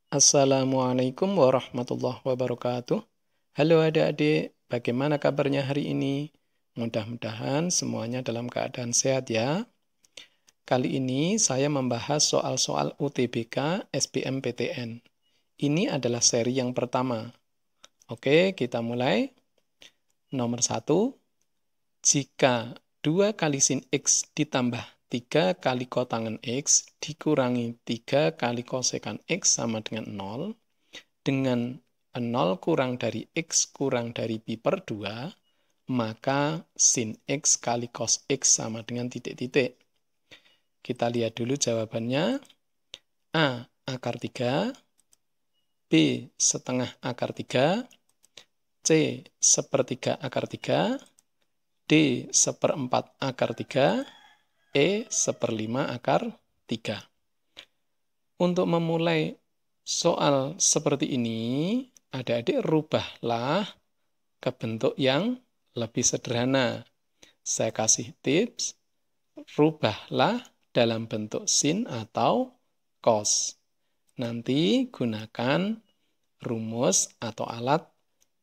Assalamualaikum warahmatullahi wabarakatuh. Halo adik-adik, bagaimana kabarnya hari ini? Mudah-mudahan semuanya dalam keadaan sehat ya. Kali ini saya membahas soal-soal UTBK SBMPTN. Ini adalah seri yang pertama. Oke, kita mulai. Nomor 1, jika 2 kali sin X ditambah 3 kali kotangan X dikurangi 3 kali kosekan X sama dengan 0, dengan 0 kurang dari X kurang dari pi per 2, maka sin X kali cos X sama dengan titik-titik. Kita lihat dulu jawabannya. A, akar 3. B, setengah akar 3. C, sepertiga akar 3. D, seperempat akar 3. E, seperlima akar 3. Untuk memulai soal seperti ini, adik-adik rubahlah ke bentuk yang lebih sederhana. Saya kasih tips, rubahlah dalam bentuk sin atau cos. Nanti gunakan rumus atau alat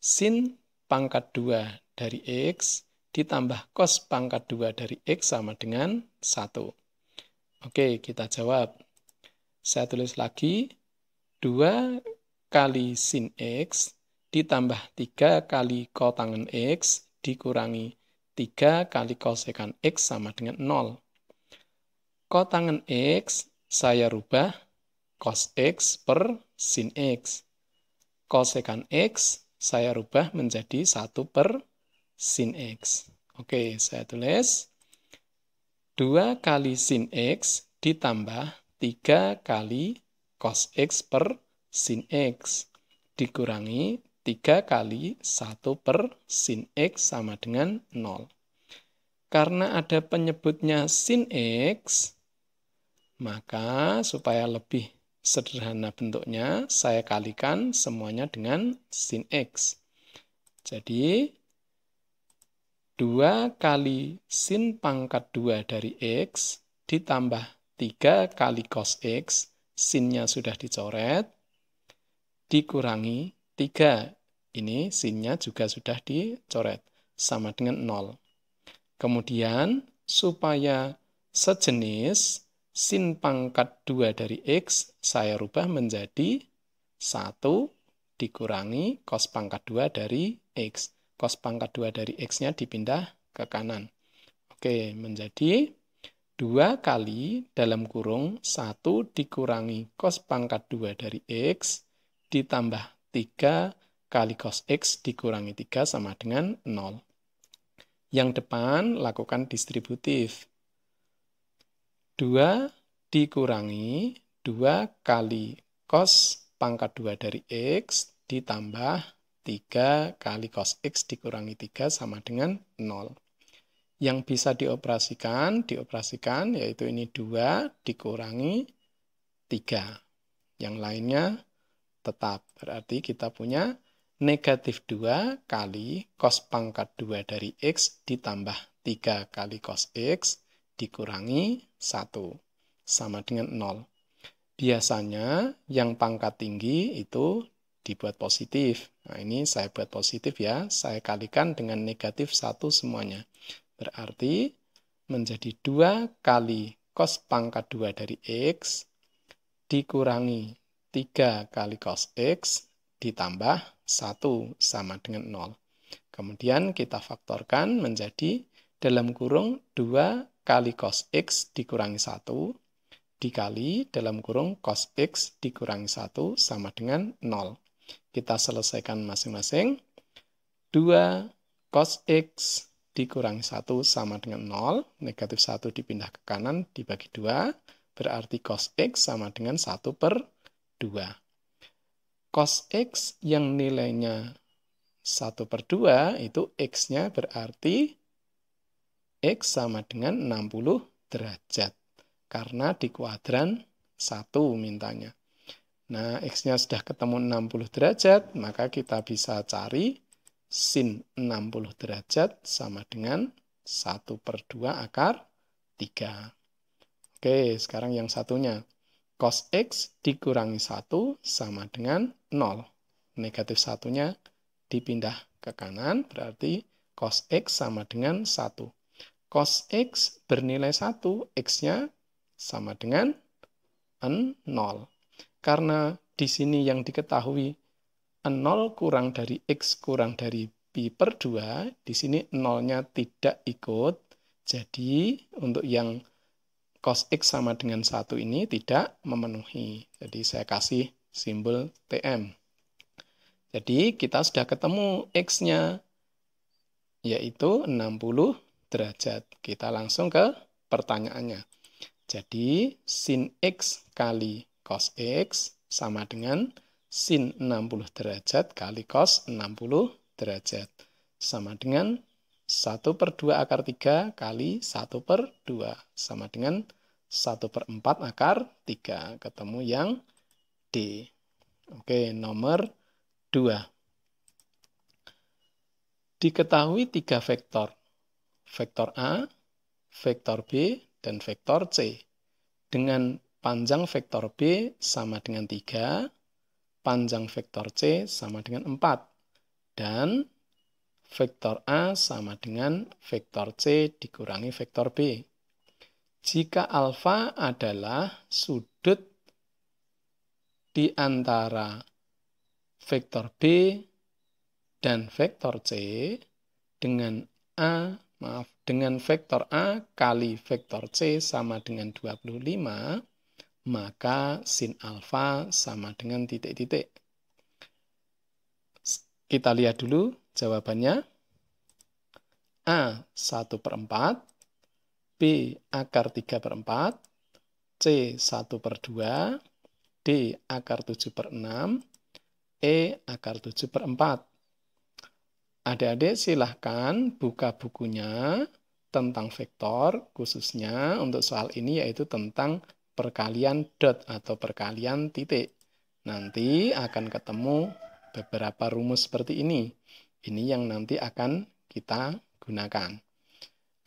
sin pangkat 2 dari X ditambah cos pangkat 2 dari X sama dengan 1. Oke, kita jawab. Saya tulis lagi, 2 kali sin X ditambah 3 kali kotangan X dikurangi 3 kali kosekan X sama dengan 0. Kotangan X saya rubah cos X per sin X. Kosekan X saya rubah menjadi 1 per sin X. Oke, saya tulis 2 kali sin X ditambah 3 kali cos X per sin X dikurangi 3 kali 1 per sin X sama dengan 0. Karena ada penyebutnya sin X, maka supaya lebih sederhana bentuknya, saya kalikan semuanya dengan sin X. Jadi, 2 kali sin pangkat 2 dari X ditambah 3 kali cos X, sinnya sudah dicoret, dikurangi 3. Ini sinnya juga sudah dicoret, sama dengan 0. Kemudian, supaya sejenis, sin pangkat 2 dari X saya rubah menjadi 1 dikurangi cos pangkat 2 dari X. Cos pangkat 2 dari X-nya dipindah ke kanan. Oke, menjadi 2 kali dalam kurung 1 dikurangi cos pangkat 2 dari X ditambah 3 kali cos X dikurangi 3 sama dengan 0. Yang depan lakukan distributif. 2 dikurangi 2 kali cos pangkat 2 dari X ditambah 3 kali cos X dikurangi 3 sama dengan 0. Yang bisa dioperasikan yaitu ini 2 dikurangi 3. Yang lainnya tetap. Berarti kita punya negatif 2 kali cos pangkat 2 dari X ditambah 3 kali cos X dikurangi 1 sama dengan 0. Biasanya yang pangkat tinggi itu dibuat positif. Nah, ini saya buat positif ya. Saya kalikan dengan negatif 1 semuanya. Berarti menjadi 2 kali cos pangkat 2 dari X dikurangi 3 kali cos X ditambah 1 sama dengan 0. Kemudian kita faktorkan menjadi dalam kurung 2 kali cos X dikurangi 1 dikali dalam kurung cos X dikurangi 1 sama dengan 0. Kita selesaikan masing-masing. 2 cos X dikurangi 1 sama dengan 0. Negatif 1 dipindah ke kanan dibagi 2. Berarti cos X sama dengan 1 per 2. Cos X yang nilainya 1 per 2 itu X-nya berarti X sama dengan 60 derajat. Karena di kuadran 1 mintanya. Nah, X-nya sudah ketemu 60 derajat, maka kita bisa cari sin 60 derajat sama dengan 1 per 2 akar 3. Oke, sekarang yang satunya. cos X dikurangi 1 sama dengan 0. Negatif 1-nya dipindah ke kanan, berarti cos X sama dengan 1. Cos X bernilai 1, X-nya sama dengan 0. Karena di sini yang diketahui 0 kurang dari X kurang dari pi per 2, di sini 0-nya tidak ikut. Jadi untuk yang cos X sama dengan 1 ini tidak memenuhi. Jadi saya kasih simbol TM. Jadi kita sudah ketemu X-nya, yaitu 60 derajat. Kita langsung ke pertanyaannya. Jadi sin X kali cos X sama dengan sin 60 derajat kali cos 60 derajat. Sama dengan 1/2 akar 3 kali 1/2. Sama dengan 1/4 akar 3. Ketemu yang D. Oke, nomor 2. Diketahui 3 vektor. Vektor A, vektor B, dan vektor C. Dengan panjang vektor B sama dengan 3, panjang vektor C sama dengan 4. Dan vektor A sama dengan vektor C dikurangi vektor B. Jika alfa adalah sudut di antara vektor B dan vektor C dengan vektor A kali vektor C sama dengan 25, maka sin alfa sama dengan titik-titik. Kita lihat dulu jawabannya. A 1/4, B akar 3/4, C 1/2, D akar 7/6, E akar 7/4. Adik-adik silahkan buka bukunya tentang vektor, khususnya untuk soal ini yaitu tentang perkalian dot atau perkalian titik. Nanti akan ketemu beberapa rumus seperti ini. Ini yang nanti akan kita gunakan.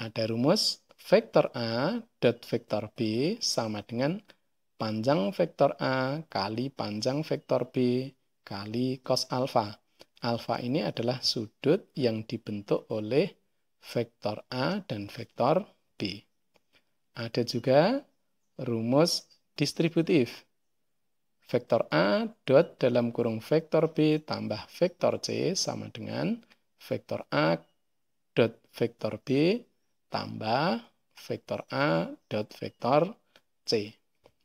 Ada rumus vektor A dot vektor B sama dengan panjang vektor A kali panjang vektor B kali cos alfa. Alfa ini adalah sudut yang dibentuk oleh vektor A dan vektor B. Ada juga rumus distributif. Vektor A dot dalam kurung vektor B tambah vektor C sama dengan vektor A dot vektor B tambah vektor A dot vektor C.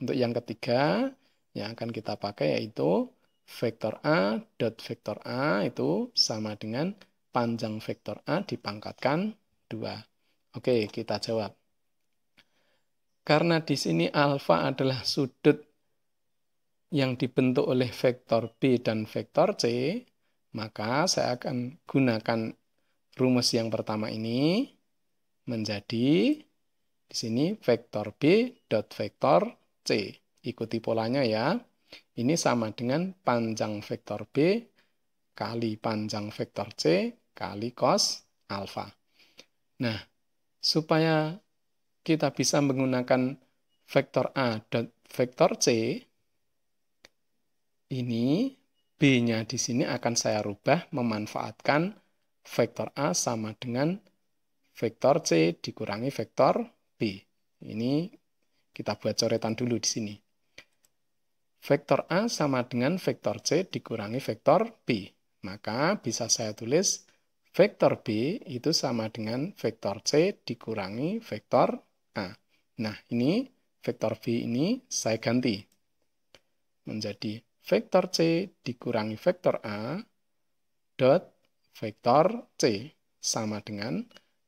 Untuk yang ketiga yang akan kita pakai yaitu vektor A dot vektor A itu sama dengan panjang vektor A dipangkatkan 2. Oke, kita jawab. Karena di sini alfa adalah sudut yang dibentuk oleh vektor B dan vektor C, maka saya akan gunakan rumus yang pertama ini menjadi di sini vektor B dot vektor C. Ikuti polanya ya. Ini sama dengan panjang vektor B kali panjang vektor C kali cos alfa. Nah, supaya kita bisa menggunakan vektor A dan vektor C, ini B-nya di sini akan saya rubah memanfaatkan vektor A sama dengan vektor C dikurangi vektor B. Ini kita buat coretan dulu di sini. Vektor A sama dengan vektor C dikurangi vektor B. Maka bisa saya tulis vektor B itu sama dengan vektor C dikurangi vektor A. Nah, ini vektor B ini saya ganti menjadi vektor C dikurangi vektor A dot vektor C sama dengan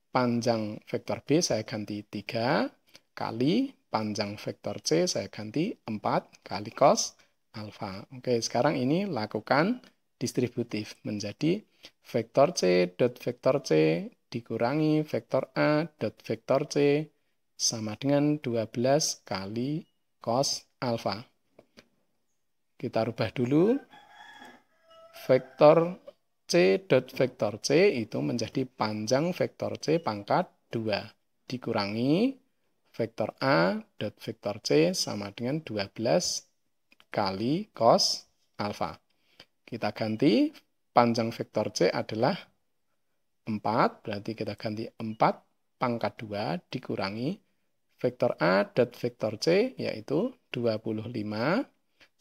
panjang vektor B saya ganti 3 kali panjang vektor C saya ganti 4 kali cos alfa. Oke, sekarang ini lakukan distributif menjadi vektor C dot vektor C dikurangi vektor A dot vektor C sama dengan 12 kali cos alfa. Kita rubah dulu. Vektor C dot vektor C itu menjadi panjang vektor C pangkat 2 dikurangi vektor A dot vektor C sama dengan 12 kali cos alfa. Kita ganti panjang vektor C adalah 4, berarti kita ganti 4 pangkat 2 dikurangi vektor A dot vektor C, yaitu 25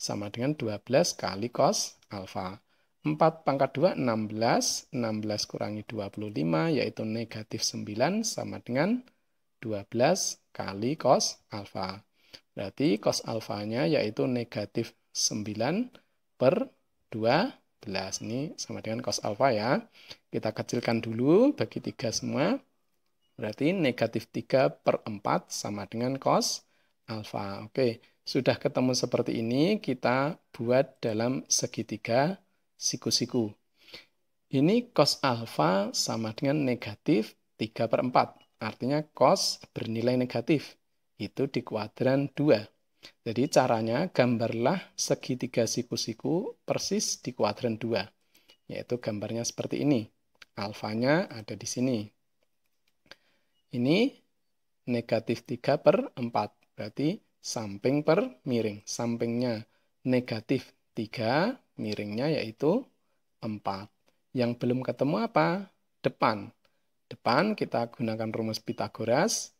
sama dengan 12 kali cos alfa. 4 pangkat 2, 16. 16 kurangi 25, yaitu negatif 9 sama dengan 12 kali cos alfa. Berarti cos alfanya yaitu negatif 9 per 12. Ini sama dengan cos alfa ya. Kita kecilkan dulu, bagi 3 semua. Berarti negatif 3 per 4 sama dengan cos alfa. Oke, sudah ketemu seperti ini, kita buat dalam segitiga siku-siku. Ini cos alfa sama dengan negatif 3 per 4. Artinya cos bernilai negatif. Itu di kuadran 2. Jadi caranya gambarlah segitiga siku-siku persis di kuadran 2. Yaitu gambarnya seperti ini. Alfanya ada di sini. Ini negatif 3 per 4. Berarti samping per miring. Sampingnya negatif 3, miringnya yaitu 4. Yang belum ketemu apa? Depan. Depan kita gunakan rumus Pythagoras.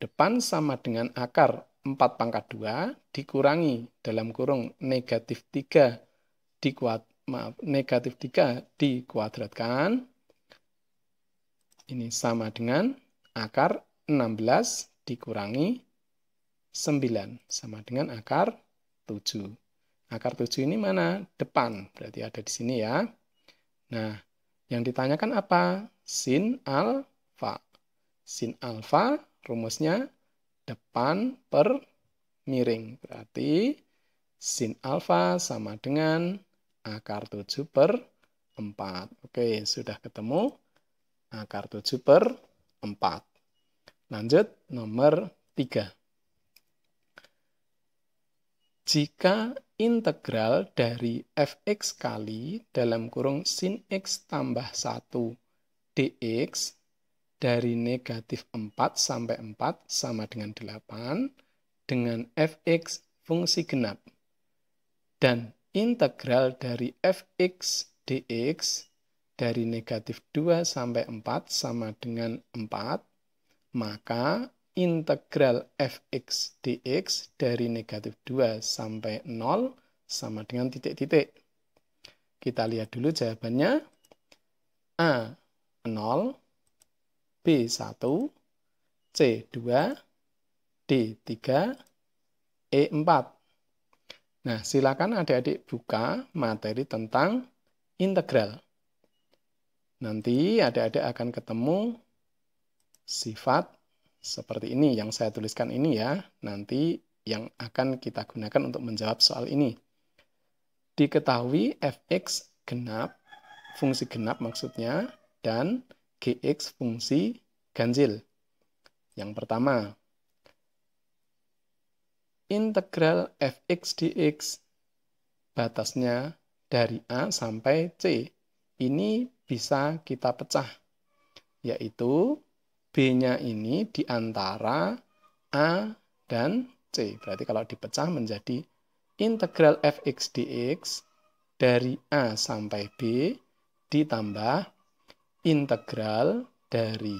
Depan sama dengan akar 4 pangkat 2 dikurangi dalam kurung negatif 3 negatif 3 dikuadratkan. Ini sama dengan akar 16 dikurangi 9 sama dengan akar 7. Akar 7 ini mana? Depan, berarti ada di sini ya. Nah, yang ditanyakan apa? Sin alfa. Sin alfa rumusnya depan per miring. Berarti sin alfa sama dengan akar 7 per 4. Oke, sudah ketemu akar 7 per 4. Lanjut, nomor 3. Jika integral dari fx kali dalam kurung sin x tambah 1 dx dari negatif 4 sampai 4 sama dengan 8 dengan fx fungsi genap. Dan integral dari fx dx dari negatif 2 sampai 4 sama dengan 4, maka integral fx dx dari negatif 2 sampai 0 sama dengan titik-titik. Kita lihat dulu jawabannya. A 0, B 1, C 2, D 3, E 4. Nah, silakan adik-adik buka materi tentang integral. Nanti adik-adik akan ketemu sifat seperti ini yang saya tuliskan ini ya. Nanti yang akan kita gunakan untuk menjawab soal ini. Diketahui fx genap, fungsi genap maksudnya, dan gx fungsi ganjil. Yang pertama, integral fx dx batasnya dari A sampai C. Ini bisa kita pecah, yaitu B-nya ini di antara A dan C. Berarti kalau dipecah menjadi integral fx dx dari A sampai B ditambah integral dari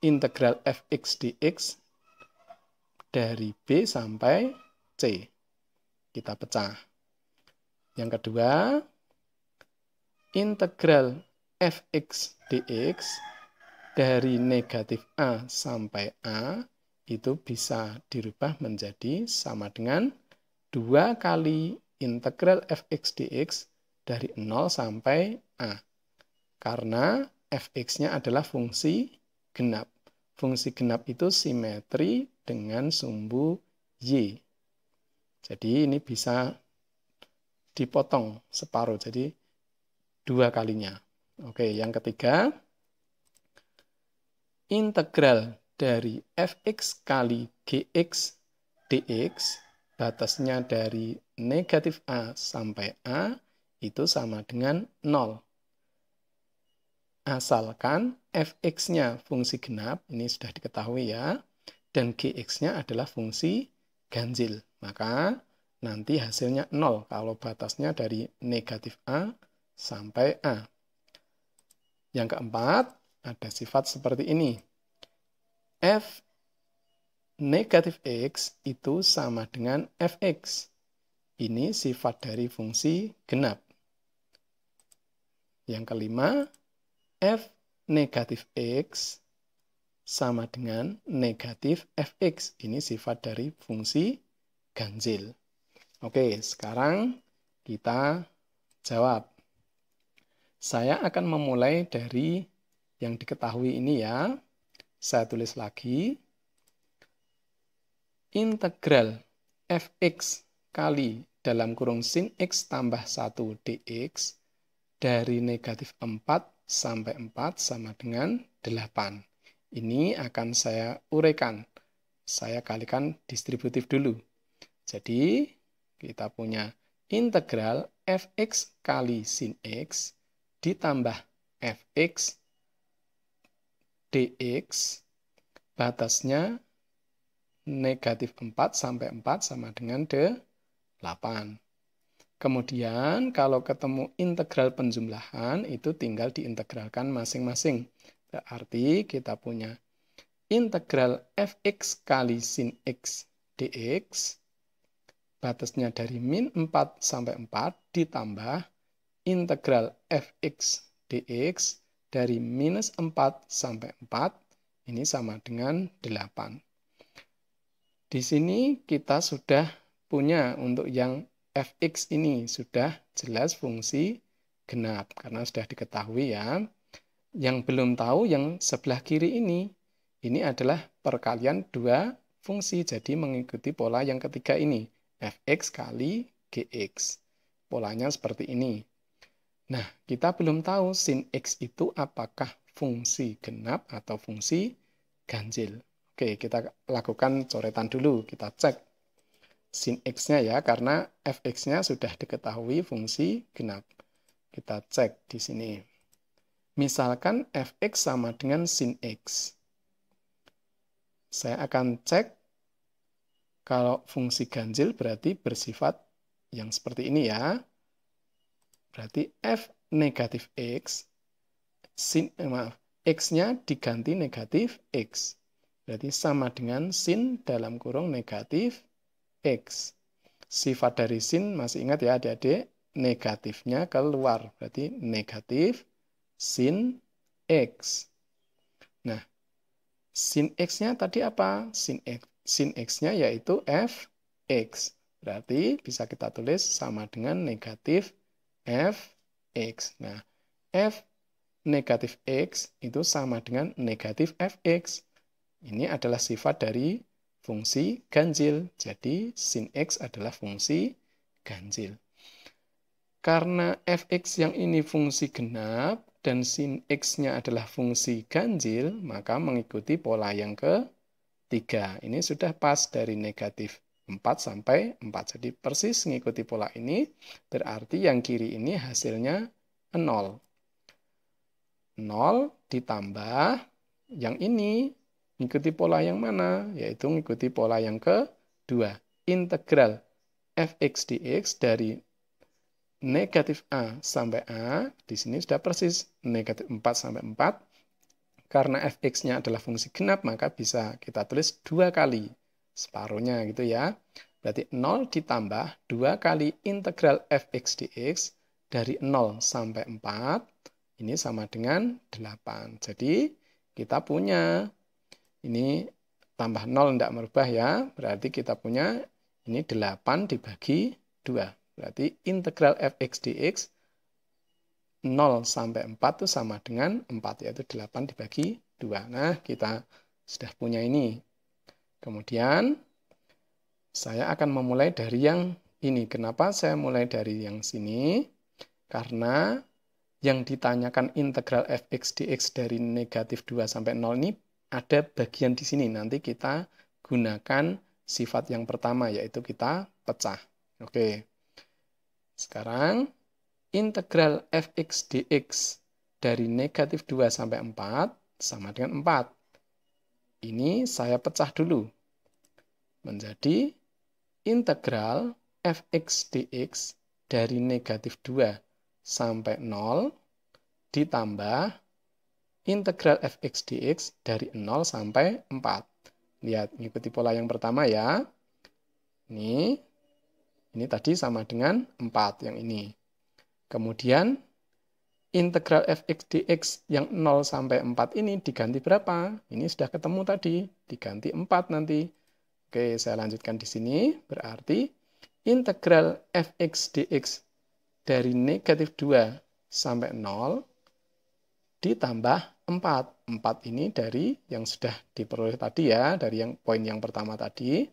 integral fx dx dari B sampai C. Kita pecah. Yang kedua, integral fx dx dari negatif A sampai A itu bisa dirubah menjadi sama dengan 2 kali integral fx dx dari 0 sampai A. Karena fx-nya adalah fungsi genap. Fungsi genap itu simetri dengan sumbu y. Jadi ini bisa dipotong separuh, jadi 2 kalinya. Oke, yang ketiga, integral dari fx kali gx dx, batasnya dari negatif A sampai A, itu sama dengan 0. Asalkan fx-nya fungsi genap, ini sudah diketahui ya, dan gx-nya adalah fungsi ganjil. Maka nanti hasilnya 0 kalau batasnya dari negatif A sampai A. Yang keempat, ada sifat seperti ini. F negatif X itu sama dengan Fx. Ini sifat dari fungsi genap. Yang kelima, F negatif X sama dengan negatif Fx. Ini sifat dari fungsi ganjil. Oke, sekarang kita jawab. Saya akan memulai dari yang diketahui ini ya. Saya tulis lagi. Integral Fx kali dalam kurung sin X tambah 1 dx dari negatif 4 sampai 4 sama dengan 8. Ini akan saya uraikan. Saya kalikan distributif dulu. Jadi, kita punya integral Fx kali sin X ditambah Fx dx, batasnya negatif 4 sampai 4 sama dengan 8. Kemudian kalau ketemu integral penjumlahan itu tinggal diintegralkan masing-masing. Berarti kita punya integral Fx kali sin X dx, batasnya dari min 4 sampai 4 ditambah integral Fx dx dari minus 4 sampai 4, ini sama dengan 8. Di sini kita sudah punya untuk yang Fx ini sudah jelas fungsi genap karena sudah diketahui ya. Yang belum tahu yang sebelah kiri ini adalah perkalian dua fungsi, jadi mengikuti pola yang ketiga ini, Fx kali Gx. Polanya seperti ini. Nah, kita belum tahu sin X itu apakah fungsi genap atau fungsi ganjil. Oke, kita lakukan coretan dulu, kita cek sin X-nya ya, karena Fx-nya sudah diketahui fungsi genap. Kita cek di sini. Misalkan Fx sama dengan sin X. Saya akan cek kalau fungsi ganjil berarti bersifat yang seperti ini ya. Berarti F negatif X, X-nya diganti negatif X. Berarti sama dengan sin dalam kurung negatif X. Sifat dari sin masih ingat ya adik-adik, negatifnya keluar. Berarti negatif sin X. Nah, sin X-nya tadi apa? Sin X-nya yaitu Fx. Berarti bisa kita tulis sama dengan negatif Fx. Nah, F negatif X itu sama dengan negatif Fx. Ini adalah sifat dari fungsi ganjil. Jadi, sin X adalah fungsi ganjil. Karena Fx yang ini fungsi genap dan sin X-nya adalah fungsi ganjil, maka mengikuti pola yang ketiga. Ini sudah pas dari negatif 4 sampai 4. Jadi persis mengikuti pola ini, berarti yang kiri ini hasilnya 0. 0 ditambah yang ini, mengikuti pola yang mana? Yaitu mengikuti pola yang kedua. Integral Fx dx dari negatif A sampai A, di sini sudah persis negatif 4 sampai 4. Karena Fx-nya adalah fungsi genap, maka bisa kita tulis 2 kali. Separuhnya gitu ya. Berarti 0 ditambah 2 kali integral Fx dx dari 0 sampai 4. Ini sama dengan 8. Jadi kita punya ini tambah 0 tidak merubah ya. Berarti kita punya ini 8 dibagi 2. Berarti integral Fx dx 0 sampai 4 itu sama dengan 4, yaitu 8 dibagi 2. Nah, kita sudah punya ini. Kemudian, saya akan memulai dari yang ini. Kenapa saya mulai dari yang sini? Karena yang ditanyakan integral Fx dx dari negatif 2 sampai 0 ini ada bagian di sini. Nanti kita gunakan sifat yang pertama, yaitu kita pecah. Oke. Sekarang, integral Fx dx dari negatif 2 sampai 4 sama dengan 4. Ini saya pecah dulu. Menjadi integral fx dx dari negatif 2 sampai 0 ditambah integral fx dx dari 0 sampai 4. Lihat, mengikuti pola yang pertama ya. Ini tadi sama dengan 4 yang ini. Kemudian integral fx dx yang 0 sampai 4 ini diganti berapa? Ini sudah ketemu tadi, diganti 4 nanti. Oke, saya lanjutkan di sini. Berarti integral fx dx dari negatif 2 sampai 0 ditambah 4. 4 ini dari yang sudah diperoleh tadi ya, dari yang poin yang pertama tadi.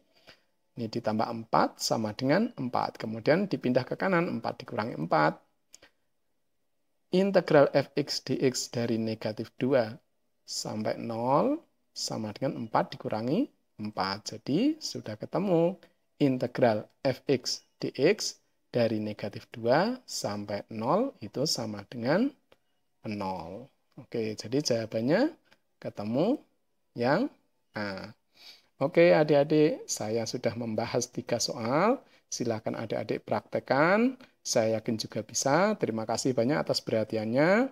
Ini ditambah 4 sama dengan 4. Kemudian dipindah ke kanan, 4 dikurangi 4. Integral fx dx dari negatif 2 sampai 0 sama dengan 4 dikurangi 4. Jadi sudah ketemu integral fx dx dari negatif 2 sampai 0 itu sama dengan 0. Oke, jadi jawabannya ketemu yang A. Oke, adik-adik, saya sudah membahas 3 soal. Silakan adik-adik praktekkan. Saya yakin juga bisa. Terima kasih banyak atas perhatiannya.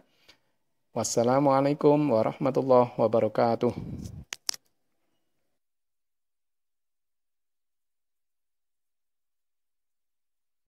Wassalamualaikum warahmatullahi wabarakatuh.